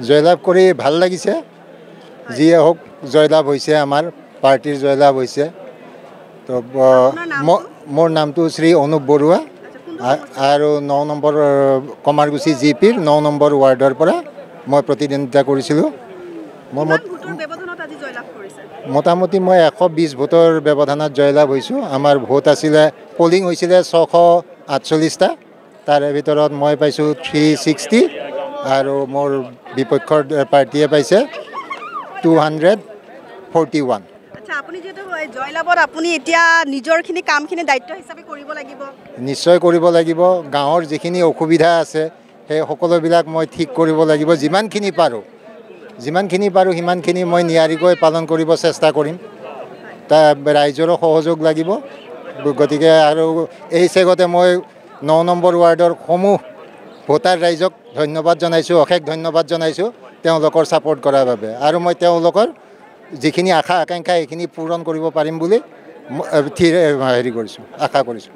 জয়লাভ কৰি ভাল লাগিছে যিয়ে হোক জয়লাভ হৈছে আমাৰ পাৰ্টিৰ জয়লাভ হৈছে তো মোৰ নামটো শ্ৰী অনুপ বৰুৱা আৰু ৯ নম্বৰ কমাৰগুছি জিপিৰ ৯ নম্বৰ ৱাৰ্ডৰ পৰা মই প্ৰতিদ্বন্দ্বিতা কৰিছিলোঁ মোটামুটি মই 120 ভোটৰ ব্যৱধানত জয়লাভ হৈছোঁ আমাৰ ভোট আছিলে পলিং হৈছিলে 648টা তাৰে ভিতৰত মই পাইছোঁ 360 আৰু মোৰ বিপক্ষৰ পাৰ্টিয়ে পাইছে 241 আচ্ছা আপুনি যেটো জয়লাভত আপুনি এতিয়া নিজৰখিনি কামখিনি দায়িত্ব হিচাপে কৰিব লাগিব নিশ্চয় কৰিব লাগিব গাঁৱৰ যিখিনি অসুবিধা আছে সেই সকলোবিলাক মই ঠিক কৰিব লাগিব যিমানখিনি পাৰোঁ সিমানখিনি মই নিয়াৰিকৈ পালন কৰিব চেষ্টা কৰিম তা ৰাইজৰো সহযোগ লাগিব গতিকে আৰু এই চেগতে মই ৯ নম্বৰ ৱাৰ্ডৰ সমূহ ভোটাৰ ৰাইজক ধন্যবাদ জনাইছোঁ অশেষ ধন্যবাদ জনাইছোঁ তেওঁলোকৰ ছাপোৰ্ট কৰাৰ বাবে আৰু মই তেওঁলোকৰ যিখিনি আশা আকাংক্ষা এইখিনি পূৰণ কৰিব পাৰিম বুলি হেৰি কৰিছোঁ আশা কৰিছোঁ